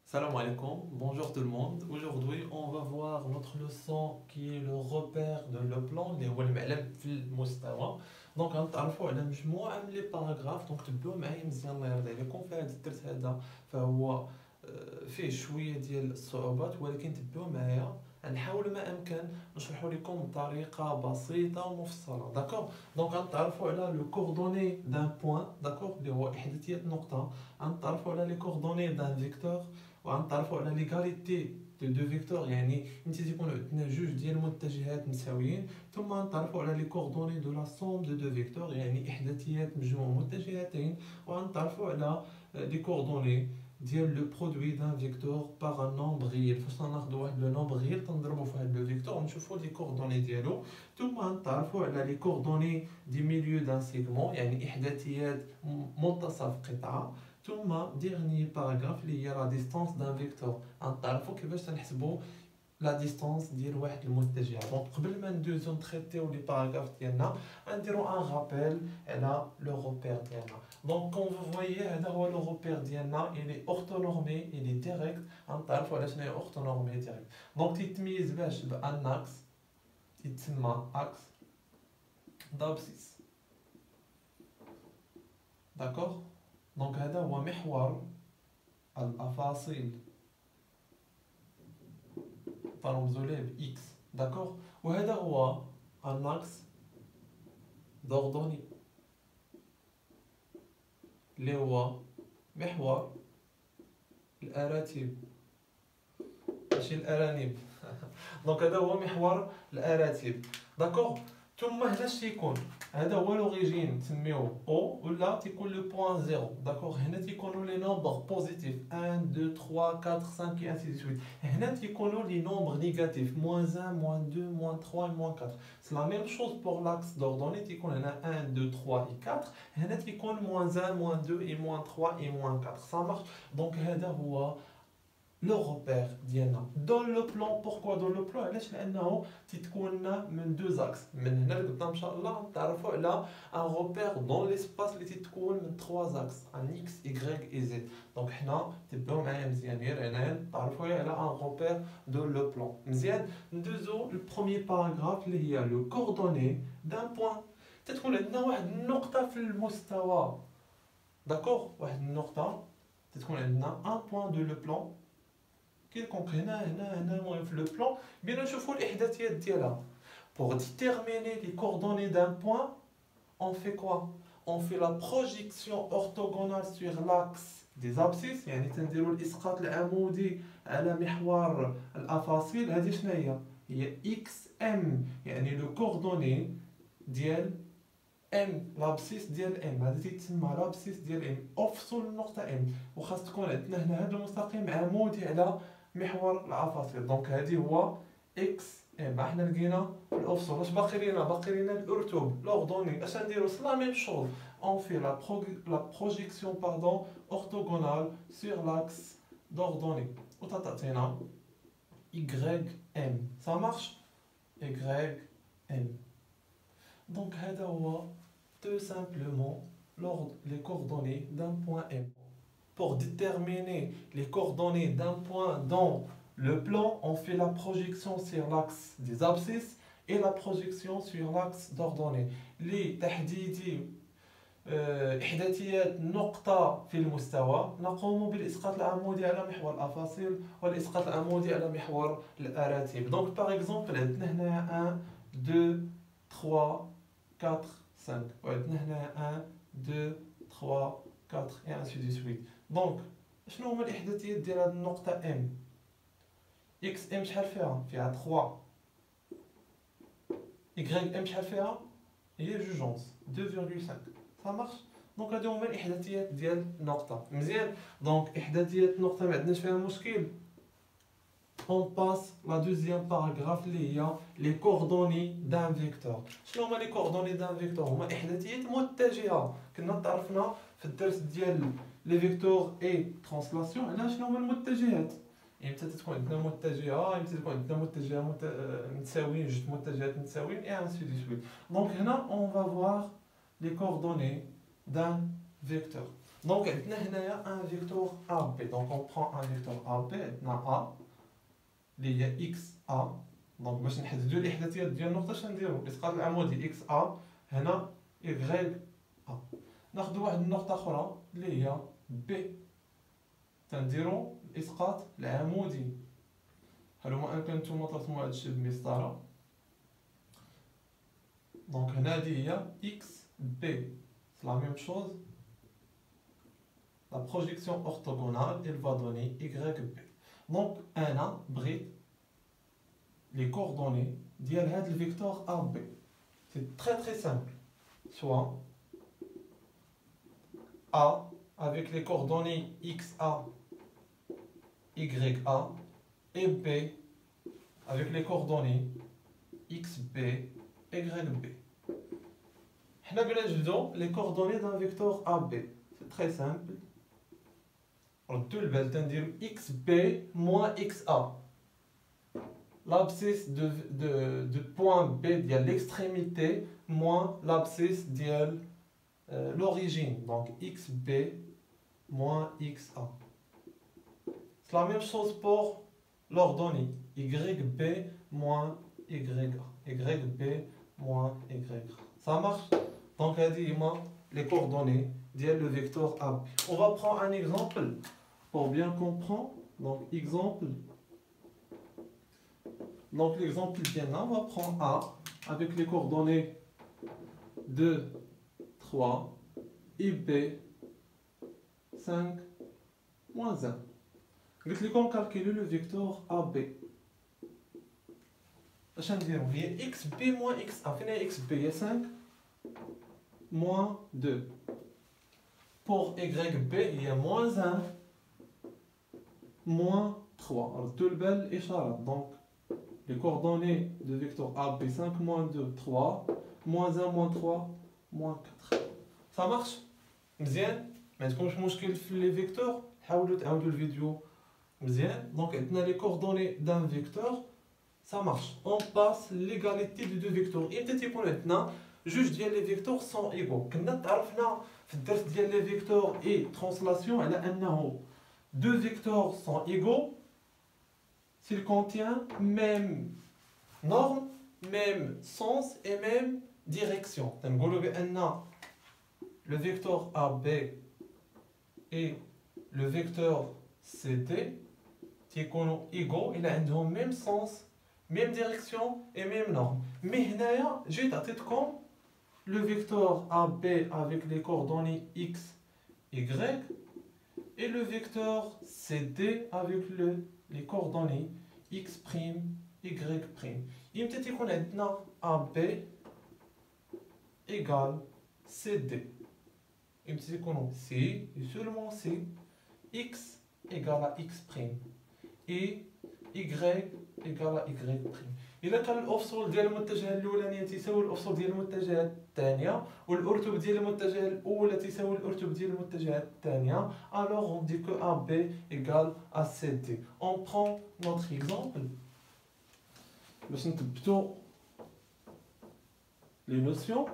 Salam alaikum, bonjour tout le monde. Aujourd'hui, on va voir notre leçon qui est le repère de le plan اللي هو المعلم في المستوى. دونك غنتعرفوا على مجموعة من لي باراغراف، دونك تبعوا معايا مزيان الله يرضي عليكم. في هذا الدرس هذا فهو فيه شوية ديال الصعوبات، ولكن تبعوا معايا نحاول ما امكن نشرحوا لكم بطريقه بسيطه ومفصله. داكور، دونك غنتعرفوا على لو كوردوني دان بوين، داكور، اللي هو احداثيات نقطه. غنتعرفوا على لي كوردوني دان فيكتور، وغنتعرفوا على ليغاليتي دو فيكتور، يعني انت تيكون عندنا جوج ديال المتجهات متساويين. ثم غنتعرفوا على لي كوردوني دو لا سوم دو فيكتور، يعني احداثيات مجموع متجهتين. وغنتعرفوا على لي كوردوني ديال لو برودوي دان فيكتور باغ ان نومبر غير. فاش ناخذوا واحد لو نومبر غير تنضربوا في هذا لو فيكتور ونشوفوا لي كوردوني ديالو. ثم نتعرفوا على لي كوردوني دي ميليو دان سيغمون، يعني احداثيات منتصف قطعه. ثم ديرني باراغراف اللي هي لا ديستانس دان فيكتور، غنتعرفوا كيفاش تنحسبوا لا ديستانس ديال واحد المتجه. دونك قبل ما ندوزو نتريتيو لي باراغراف ديالنا غنديرو ان رابيل على لو روبير ديالنا. دونك كون فو فويي هذا هو لو روبير ديالنا، الي اورتونورمي، الي ديريكت. غنتعرفوا على شنو هي اورتونورمي ديريكت. دونك تيتميز باش بان اكس، يتسمى اكس دابسيس. داكوغ، دونك هذا هو محور الافاصيل ترمزوا ليه ب x. داكوغ، وهذا هو ان اكس دوردوني اللي هو محور الاراتب، ماشي الارانب. دونك هذا هو محور الاراتب. داكوغ، ثم هنا اش تيكون؟ هذا هو لوريجين نسميوه او، ولا تيكون لو بوين زيرو. داكوغ، هنا تيكونوا لي نومبر بوزيتيف 1 2 3 4 5 اي انسي دو سويت. هنا تيكونوا لي نومبر نيجاتيف موان 1 موان 2 موان 3 موان 4. سي لا ميم شوز بور لاكس دوردوني، تيكون هنا 1 2 3 اي 4، هنا تيكون موان 1 موان 2 اي موان 3 اي موان 4. سا مارش. دونك هذا هو لو روبير ديالنا دون لو بلان. بوركوا دون لو بلان؟ علاش؟ لانه تيتكون من دو زاكس. من هنا لقدام ان شاء الله نتعرفوا على ان روبير دون ليسباس اللي تيتكون من 3 زاكس، ان اكس ايغريك اي زد. دونك حنا تبعوا معايا مزيان غير هنا تعرفوا على ان روبير دون لو بلان. مزيان، ندوزو للبروميير باراغراف اللي هي لو كوردوني دان بوين. تتكون عندنا واحد النقطه في المستوى. داكوغ، واحد النقطه تتكون عندنا ان بوين دو لو بلان كيلكونك هنا المهم في لو بلان. بينا نشوفوا الاحداثيات ديالها. pour déterminer les coordonnées d'un point, on fait quoi? On fait la projection orthogonale sur l'axe des abscisses، يعني تنديروا الاسقاط العمودي على محور الافاصيل. هذه شنو هي اكس ام، يعني لو كوردوني ديال ام، لابسيس ديال ام. هذا تيتسمى لابسيس ديال ام. افصل النقطه ام، وخاص تكون عندنا هنا هذا المستقيم عمودي على محور العفاصيل. دونك هذه هو اكس ام. حنا لقينا الافصل. اش باقي لينا؟ باقي لينا الارتوب لوردوني. اش نديرو؟ سي لا ميم شوز، اون في لا بروجيكسيون باردون اورتوغونال سور لاكس دوردوني، وتعطينا y m. ça marche y m. donc هذا هو tout simplement les coordonnées d'un point M. Pour déterminer les coordonnées d'un point dans le plan, on fait la projection sur l'axe des abscisses et la projection sur l'axe d'ordonnée. لتحديد إحداثيات نقطة في المستوى نقوم بالإسقاط العمودي على محور الأفاصيل والإسقاط العمودي على محور الأراتب. Donc par exemple عندنا هنا 1 2 3 4 5، وعندنا هنا 1 2 3 4 et ainsi de suite. دونك شنو هما الاحداثيات ديال هذه النقطه ام؟ اكس ام شحال فيها؟ فيها 3. y ام شحال فيها؟ هي جوجونس 2.5. ça marche. دونك هادو هما الاحداثيات ديال النقطه. مزيان، دونك احداثيات النقطه ما عندناش فيها مشكل. on passe la deuxième paragraphe اللي هي les coordonnées d'un vecteur. شنو هما les coordonnées d'un vecteur؟ هما احداثيات متجهه. كنا تعرفنا في الدرس ديال لي فيكتور اي ترانسلاسيون على شنو هما المتجهات. امتى تكون عندنا متجهه، امتى تكون عندنا متجهه متساويين، جوج متجهات متساويين اي انسي دو سويت. دونك هنا on va voir les coordonnées d'un vecteur. Donc, on a un vecteur AB. Donc, on prend un vecteur AB, on a A, اللي هي XA. Donc, باش نحددو الإحداثيات ديال النقطة شنديرو؟ الإسقاط العمودي XA هنا YA. ناخدو واحد النقطة أخرى اللي هي B. تنديرو الإسقاط العمودي. هلوما أن كنتو طرتمو هادشي بمسطرة. دونك هنا هادي هي XB. C'est la même chose. La projection orthogonale, elle va donner YB. Donc, أنا بغيت les coordonnées ديال هاد الفيكتور AB. C'est très simple. Soit A avec les coordonnées XA, YA, et B avec les coordonnées XB, YB. Nous allons les coordonnées d'un vecteur AB. C'est très simple. On va XB moins XA. L'abscisse de point B de l'extrémité moins l'abscisse de l'origine. Donc XB moins XA. C'est la même chose pour l'ordonnée. YB moins YA. YB moins YA. Ça marche? Donc, les coordonnées le vecteur AB. On va prendre un exemple pour bien comprendre. Donc, exemple. Donc, l'exemple vient là. On va prendre A avec les coordonnées 2, 3 et B 5, moins 1. قلت لكم calculer le vecteur AB. اش نديرو؟ هي XB moins XA. فين هي XB؟ هي 5 moins 2. Pour YB, il y a moins 1, moins 3. Alors, tout le bel écharat. Donc, les coordonnées de vecteur AB, 5, moins 2, 3, moins 1, moins 3, moins 4. Ça marche? مزيان؟ ما عندكمش مشكل في les vecteurs؟ حاولوا تعاودوا الفيديو مزيان. Donc, on a les coordonnées d'un vecteur. Ça marche. On passe l'égalité de deux vecteurs. Et peut-être qu'on maintenant, juge que les vecteurs sont égaux. Nous avons في الدرس ديال les vecteurs et translation على أنه deux vecteurs sont égaux s'ils contiennent même norme, même sens et même direction. نقولوا بأن le vecteur AB et le vecteur CD تيكونوا égaux. ils ont même sens, même direction et même norme. Mais هنايا جيت عطيتكم le vecteur AB avec les coordonnées X, Y et le vecteur CD avec les coordonnées X', Y'. Il me dit qu'on a maintenant AB égale CD. Il me dit qu'on a C et seulement C, X égale à X' et Y égale à Y'. إذا كان الأفصول ديال المتجهة الأولانية تساوي الأفصول ديال المتجهة الثانية والأرتب ديال المتجهة الأولى تساوي الأرتب ديال المتجهة الثانية, alors on dit que AB égale à CD. On prend notre exemple باش نثبتوا les notions.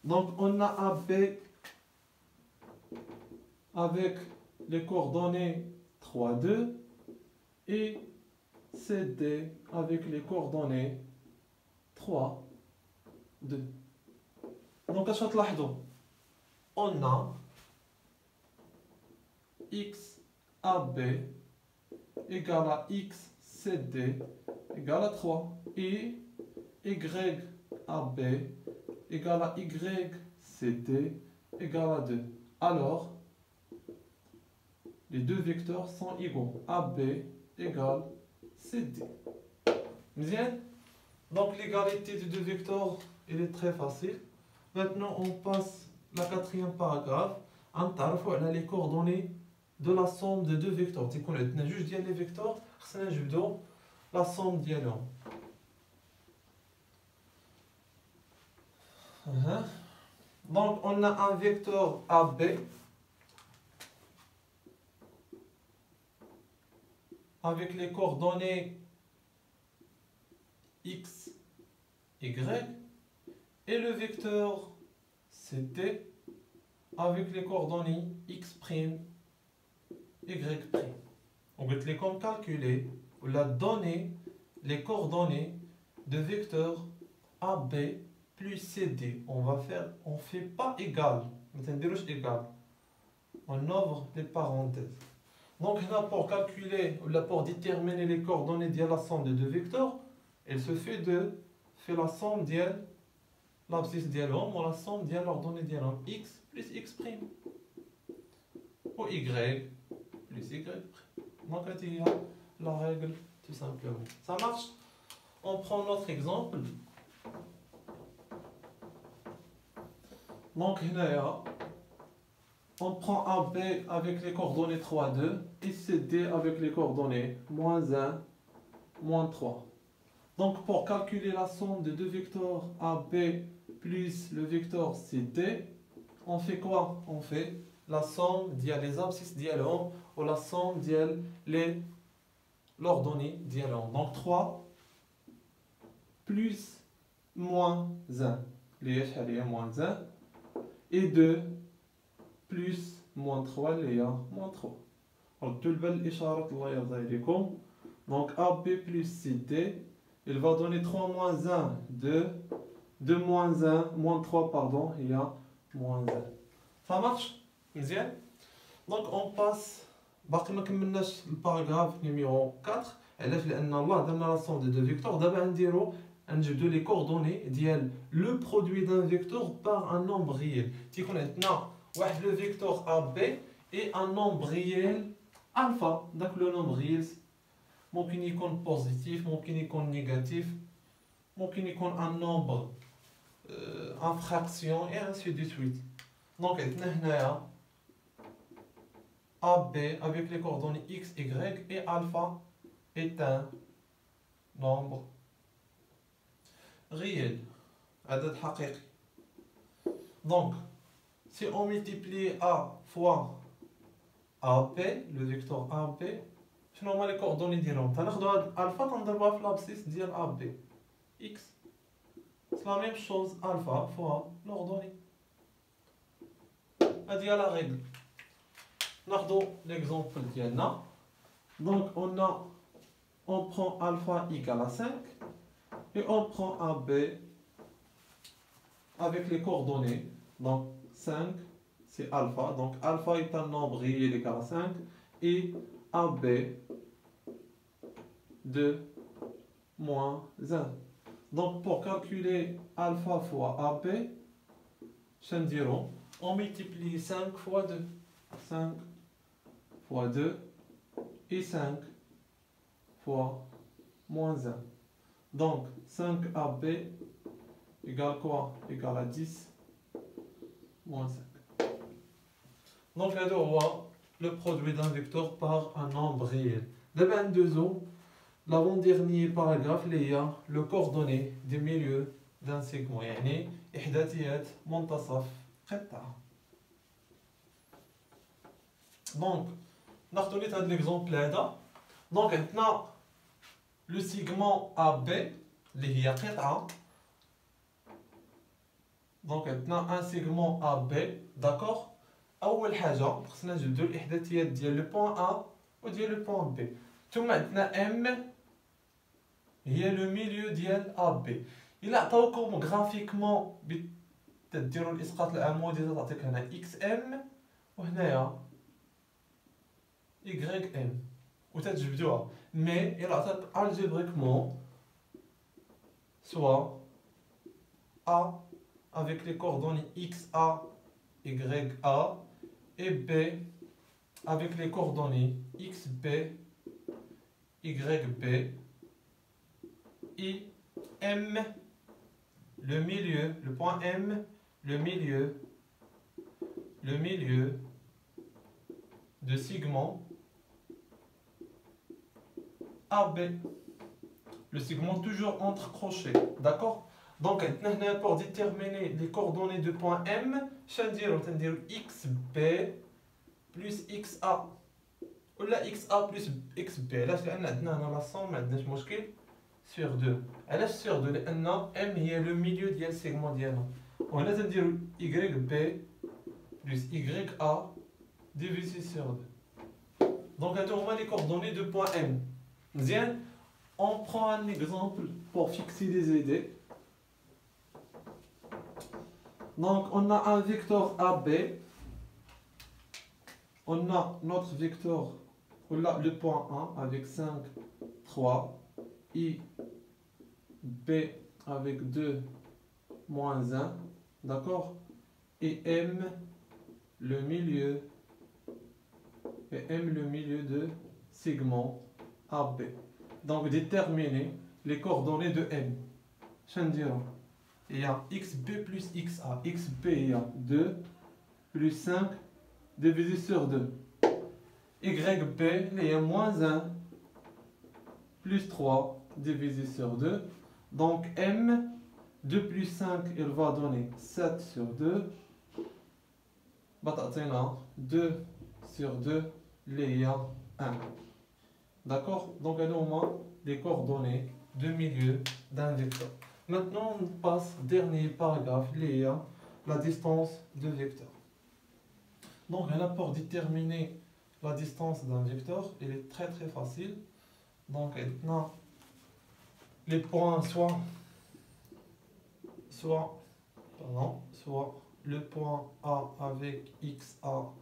Donc on a AB avec les coordonnées 3, 2 et CD avec les coordonnées 3, 2. Donc, à chaque fois, on a XAB égale à XCD égale à 3 et YAB égale à YCD égale à 2. Alors, les deux vecteurs sont égaux. AB égale CD. Bien. Donc l'égalité des deux vecteurs, elle est très facile. Maintenant, on passe la quatrième paragraphe. On a les coordonnées de la somme de deux vecteurs. Tu connais, on a juste dit les vecteurs, c'est la somme d'eux. Donc on a un vecteur AB avec les coordonnées X, Y et le vecteur CD avec les coordonnées x', y'. On va les calculer ou la donner les coordonnées de vecteur AB plus CD. On fait pas égal, égal. On ouvre les parenthèses. Donc là, pour calculer ou pour déterminer les coordonnées de la somme de deux vecteurs, elle se fait la somme de l'abscisse dialogue ou la somme de l'ordonnée dialogue x plus x' ou y plus y'. Donc là, il y a la règle tout simplement. Ça marche? On prend notre exemple. Donc là, on prend AB avec les coordonnées 3, 2 et CD avec les coordonnées -1, -3. Donc pour calculer la somme de deux vecteurs AB plus le vecteur CD, on fait quoi? On fait la somme des abscisses dialogues ou la somme des l'ordonnée dialogue. Donc 3 plus -1, -1, et 2 plus -3 -3. Donc AB plus CD, il va donner 3 moins 1, 2, 2 moins 1, moins 3, pardon, il y a moins 1. Ça marche? Bien. Donc on passe, باقي ما كملناش الباراغراف numéro 4. علاش؟ لأن الله درنا لا somme de deux vecteurs. دابا نجبدو les coordonnées ديال le produit d'un vecteur par un nombre réel. تيكون عندنا واحد le vecteur AB et un nombre réel alpha. داك le nombre réel ممكن يكون positif, ممكن يكون négatif, ممكن يكون un nombre en fraction et ainsi de suite. Donc عندنا هنايا AB avec les coordonnées x, y et alpha est un nombre réel. عدد حقيقي. Donc si on multiplie A fois AB, le vecteur AB, شنو هما les coordonnées ديالهم؟ تناخدو هاد الفا تنضربوها في l'abscisse ديال AB x. C'est la même chose, alpha fois l'ordonnée. هادي هي la règle. ناخدو l'exemple ديالنا. Donc on prend alpha égale à 5 et on prend AB avec les coordonnées. Donc 5 c'est alpha. Donc alpha est un nombre réel égal à 5 et AB de moins 1. Donc pour calculer alpha fois AB, on multiplie 5 fois 2. 5 fois 2 et 5 fois moins 1. Donc 5AB égale quoi? Égale à 10 moins 5. Donc là, on voit le produit d'un vecteur par un nombre réel. D'abord, l'avant-dernier paragraphe, il y a le coordonnées du milieu d'un segment. يعني إحداثيات منتصف قطعة. Donc, ناخدو لي هاد l'exemple هذا. Donc عندنا le segment AB اللي هي قطعة. Donc عندنا un segment AB, d'accord. أول حاجة خصنا نجبدو الإحداثيات ديال لو بوان A وديال لو بوان B. ثم عندنا M هي لو ميليو ديال AB. إلا عطاوكم غرافيكمون تديروا الإسقاط العمودي تعطيك هنا XM وهنايا YM وتتجبدوها. مي إلا عطاك algébriquement soit A avec les coordonnées XA, YA et B avec les coordonnées XB, YB et M, le milieu, le point M, le milieu de segment AB. Le segment toujours entre crochets, d'accord? Donc, pour déterminer les coordonnées de point M, on va XB plus XA. Ou la XA plus XB. Là, on a la somme, on a sur 2. Elle est sur 2. M est le milieu du segment. On va dire YB plus YA divisé sur 2. Donc, on a les coordonnées de point M. Bien, on prend un exemple pour fixer les idées. Donc, on a un vecteur AB. On a notre vecteur, on a le point 1 avec 5, 3. I, B avec 2, moins 1. D'accord? Et M, le milieu. Et M, le milieu de segment AB. Donc, déterminer les coordonnées de M. Je vais dire, il y a XB plus XA. XB, il y a 2 plus 5 divisé sur 2. YB, il y a moins 1 plus 3 divisé sur 2. Donc, M, 2 plus 5, il va donner 7 sur 2. 2 sur 2, il y a 1. D'accord? Donc, on a les coordonnées de milieu d'un vecteur. Maintenant, on passe au dernier paragraphe, il y a la distance de vecteur. Donc, pour déterminer la distance d'un vecteur, il est très facile. Donc, maintenant, les points soit le point A avec XA,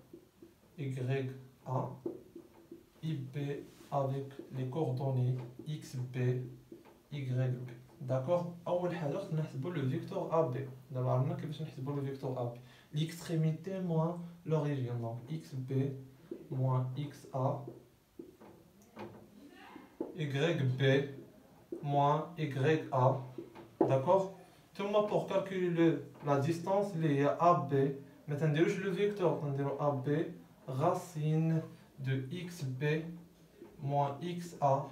YA, IB avec les coordonnées XB, YB. D'accord? أول حاجة خصنا نحسبوا le vecteur AB. دابا عرفنا كيفاش نحسبوا le vecteur AB. L'extrémité moins l'origine. Donc XB moins XA, YB moins YA. D'accord? Tout le monde pour calculer la distance, il y a AB. Maintenant, on le vecteur, on dit AB, racine de XB moins XA,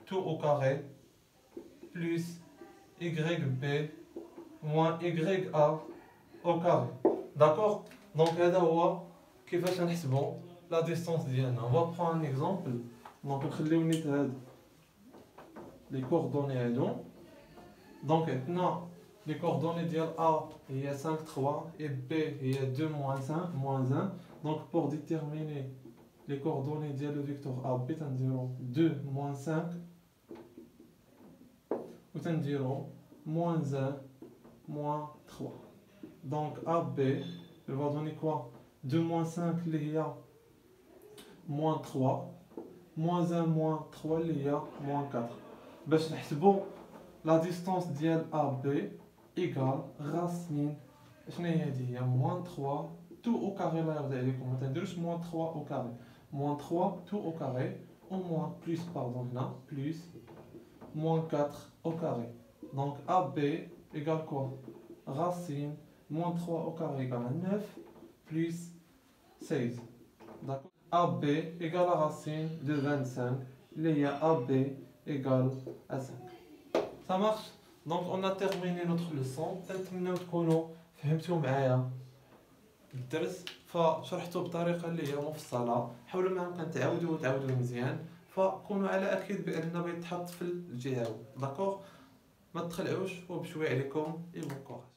tout au carré, plus YB moins YA au carré. D'accord? Donc, là, on va la distance d'IN. On va prendre un exemple. Donc, on va les coordonnées. Donc, maintenant, les coordonnées de A, il y a 5, 3, et B, il y a 2, moins 1. Donc, pour déterminer les coordonnées de le vecteur A, B, on dira 2, moins 5. Ou on dira moins 1, moins 3. Donc, AB, il va donner quoi? 2, moins 5, il y a moins 3. Moins 1, moins 3, il y a moins 4. باش نحسبوا la distance ديال AB égale racine شنو هي هذه هي moins 3 tout au carré لا يرضي عليكم ما تنديروش moins 3 au carré moins 3 tout au carré au moins plus pardon هنا plus moins 4 au carré. Donc AB égale quoi? Racine moins 3 au carré égale 9 plus 16. D'accord? AB égale à racine de 25. Il y a AB égale à 5. Ça marche? Donc on a terminé notre leçon. نتمنى تكونوا فهمتوا معايا الدرس فشرحته بطريقه اللي هي مفصله. حاولوا ما يمكن تعاودوا مزيان فكونوا على اكيد بان بيتحط في الجهه. داكوغ ما تخلعوش وبشويه عليكم. اي بون كوراج.